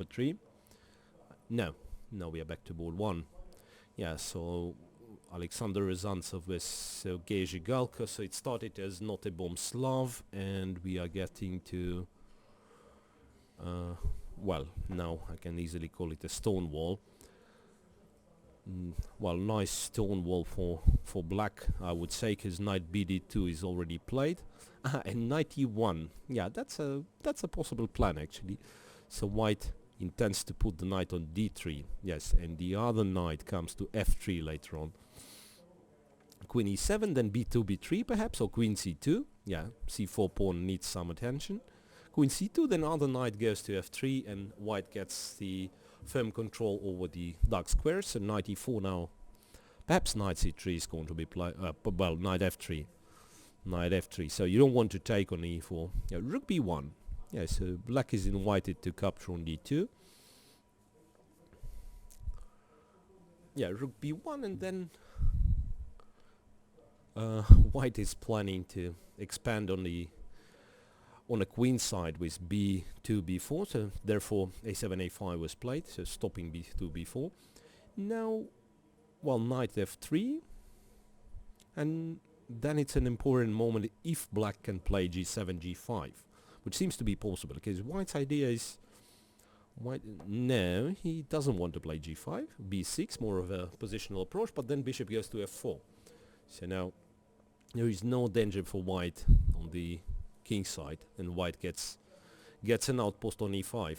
for 3. No, we are back to board 1. Yeah, so Alexander Riazantsev with Sergei Zhigalko, so it started as not a bomb Slav, and we are getting to, well, now I can easily call it a stone wall. Well, nice stone wall for black, I would say, because knight bd2 is already played. And knight e1, yeah, that's a possible plan actually. So white intends to put the knight on d3, yes, and the other knight comes to f3 later on. Queen e7, then b2, b3 perhaps, or queen c2, yeah, c4 pawn needs some attention. Queen c2, then other knight goes to f3, and white gets the firm control over the dark squares. So knight e4 now, perhaps knight c3 is going to be played, well, knight f3, so you don't want to take on e4. Yeah, rook b1, yeah, so black is invited to capture on d2. Yeah, rook b1, and then white is planning to expand on the queen side with b2, b4, so therefore a7, a5 was played, so stopping b2, b4. Now, well, knight f3, and then it's an important moment if black can play g7, g5, which seems to be possible, because white's idea is, no, he doesn't want to play g5, b6, more of a positional approach, but then bishop goes to f4. So now there is no danger for white on the king side, and white gets an outpost on e5.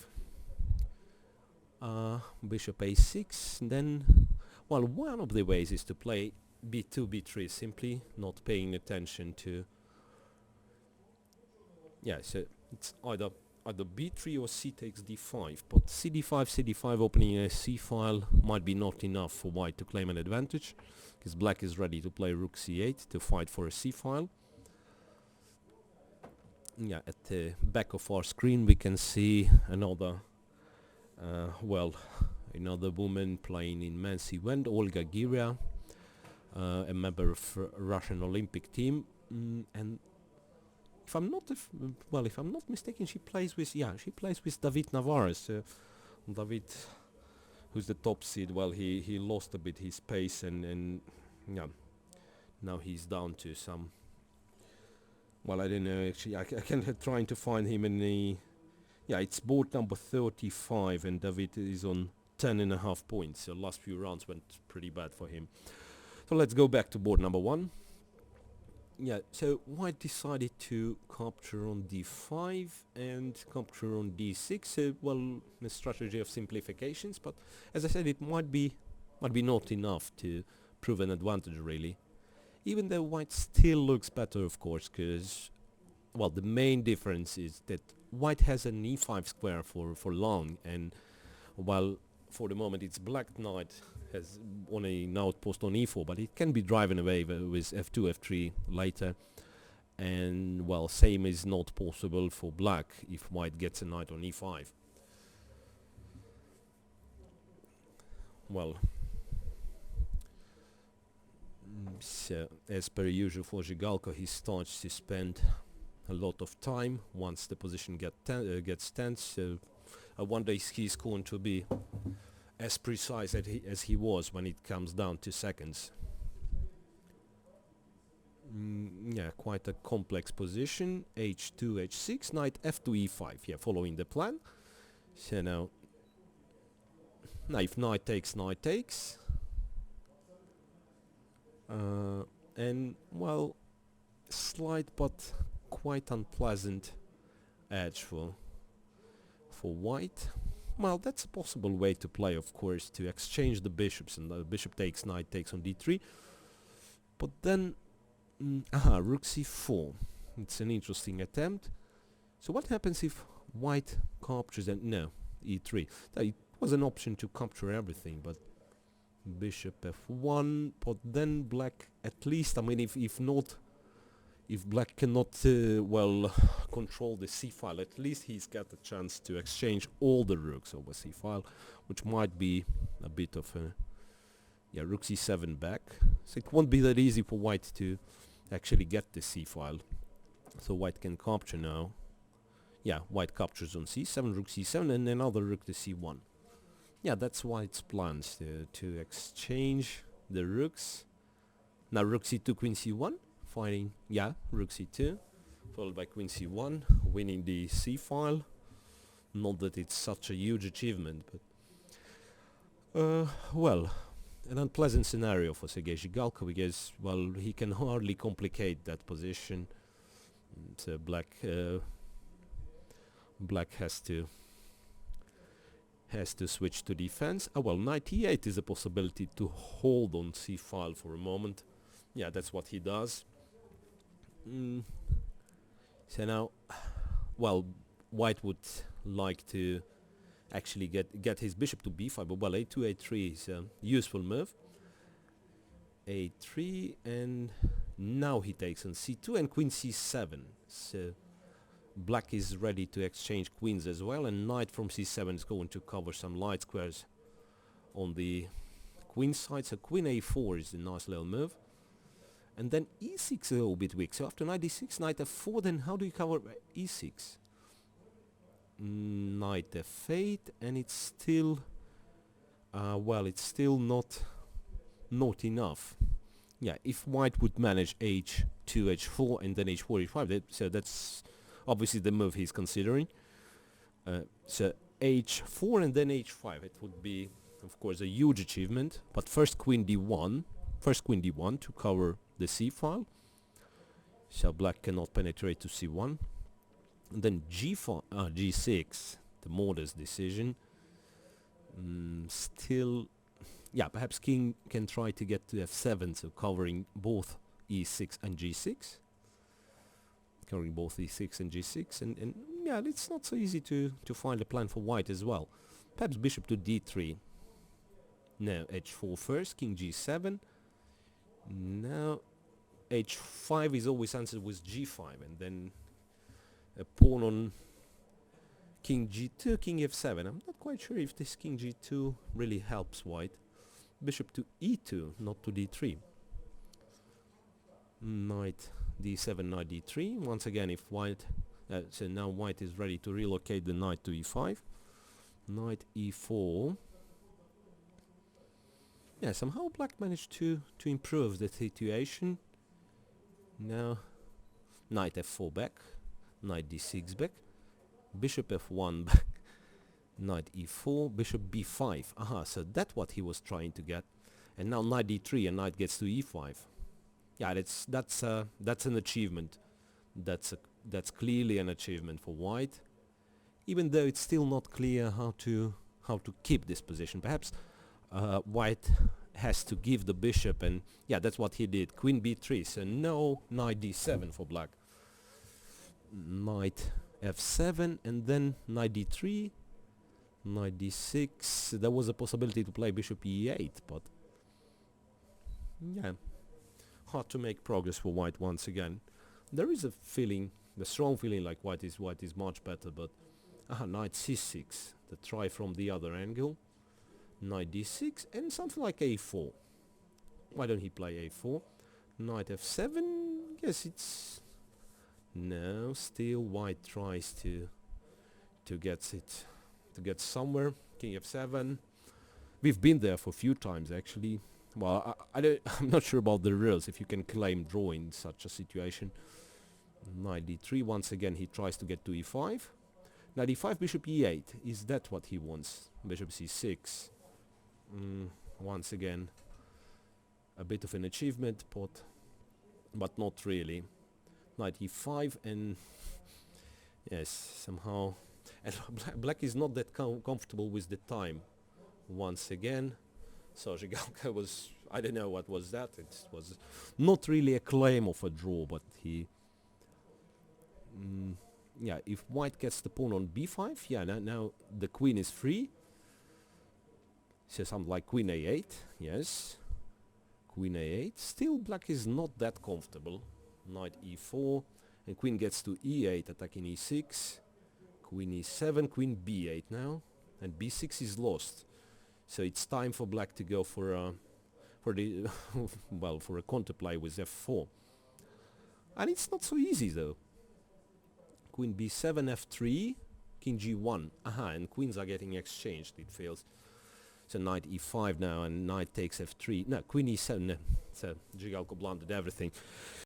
Bishop a6, then, well, one of the ways is to play b2, b3, simply not paying attention to, yeah, so it's either b3 or c takes d5, but cd5 opening a c file might be not enough for white to claim an advantage, because black is ready to play rook c8 to fight for a c file. Yeah, at the back of our screen we can see another, well, another woman playing in men's event, Olga Giria, a member of Russian Olympic team, and if I'm not mistaken, she plays with David Navarez. David, who's the top seed, well, he lost a bit his pace, and yeah, now he's down to some, well, I don't know actually, I can trying to find him in the, yeah, it's board number 35, and David is on 10.5 points, so last few rounds went pretty bad for him. So let's go back to board number 1. Yeah, so white decided to capture on d5 and capture on d6. Well, a strategy of simplifications, but as I said, it might be not enough to prove an advantage really. Even though white still looks better, of course, because, well, the main difference is that white has an e5 square for long, and while for the moment it's black knight has on an outpost on e4, but it can be driven away with f2, f3 later, and, well, same is not possible for black if white gets a knight on e5. Well, so as per usual for Zhigalko, he starts to spend a lot of time once the position gets tense, so I wonder if he's going to be as precise as he was when it comes down to seconds. Yeah, quite a complex position. h2, h6, knight f2, e5. Yeah, following the plan. So now if knight takes, and, well, slight but quite unpleasant edge for white. Well, that's a possible way to play, of course, to exchange the bishops, and the bishop takes, knight takes on d3. But then, rook c4. It's an interesting attempt. So what happens if white captures, and no, e3. It was an option to capture everything, but bishop f1, but then black, at least, I mean, if black cannot, well, control the c-file, at least he's got a chance to exchange all the rooks over c-file, which might be a bit of a, yeah, rook c7 back. So it won't be that easy for white to actually get the c-file. So white can capture now. Yeah, white captures on c7, rook c7, and another rook to c1. Yeah, that's white's plans to exchange the rooks. Now rook c2, queen c1, fighting, yeah, rook c2, followed by queen c1, winning the c-file. Not that it's such a huge achievement, but well, an unpleasant scenario for Sergei Zhigalko because, well, he can hardly complicate that position. So black has to switch to defense. Oh well, knight e8 is a possibility to hold on c-file for a moment. Yeah, that's what he does. So now, well, white would like to actually get his bishop to b5, but well, a2, a3 is a useful move. a3, and now he takes on c2 and queen c7. So black is ready to exchange queens as well, and knight from c7 is going to cover some light squares on the queen side. So queen a4 is a nice little move. And then e6 is a little bit weak. So after knight d6, knight f4, then how do you cover e6? Knight f8, and it's still, well, it's still not enough. Yeah, if white would manage h2, h4, and then h4, h5, so that's obviously the move he's considering. So h4 and then h5, it would be, of course, a huge achievement. But first queen d1 to cover the c-file. So black cannot penetrate to c1. And then g6, the modest decision. Still, yeah, perhaps king can try to get to f7, so covering both e6 and g6. Covering both e6 and g6, and yeah, it's not so easy to find a plan for white as well. Perhaps bishop to d3. Now h4 first, king g7. Now h5 is always answered with g5, and then a pawn on king g2, king f7. I'm not quite sure if this king g2 really helps white. Bishop to e2, not to d3. Knight d7, knight d3. Once again, if white, so now white is ready to relocate the knight to e5. Knight e4. Yeah, somehow black managed to improve the situation. Now knight f4 back, knight d6 back, bishop f1 back, knight e4, bishop b5. Aha, so that's what he was trying to get. And now knight d3 and knight gets to e5. Yeah, that's an achievement. That's clearly an achievement for white. Even though it's still not clear how to keep this position. Perhaps white has to give the bishop, and yeah, that's what he did. Queen b3, so no knight d7 for black. Knight f7, and then knight d3, knight d6. There was a possibility to play bishop e8, but yeah, hard to make progress for white once again. There is a strong feeling like white is much better, but knight c6, the try from the other angle. Knight d6 and something like a4. Why don't he play a4? Knight f7. Yes, it's no. Still, white tries to get somewhere. King f7. We've been there for a few times actually. Well, I'm not sure about the rules if you can claim draw in such a situation. Knight d3. Once again, he tries to get to e5. Knight e5, bishop e8. Is that what he wants? Bishop c6. Once again, a bit of an achievement, but not really. Knight e5, and yes, somehow, and black is not that comfortable with the time. Once again, so Zhigalko was, I don't know what was that. It was not really a claim of a draw, but he, yeah, if white gets the pawn on b5, yeah, now the queen is free. So something like queen a8, yes. Queen a8. Still black is not that comfortable. Knight e4, and queen gets to e8, attacking e6. Queen e7, queen b8 now, and b6 is lost. So it's time for black to go for the well, for a counterplay with f4. And it's not so easy though. Queen b7, f3, king g1. Aha, and queens are getting exchanged, it feels. So knight e5 now, and knight takes f3. No, queen e7. No. So Zhigalko blundered everything.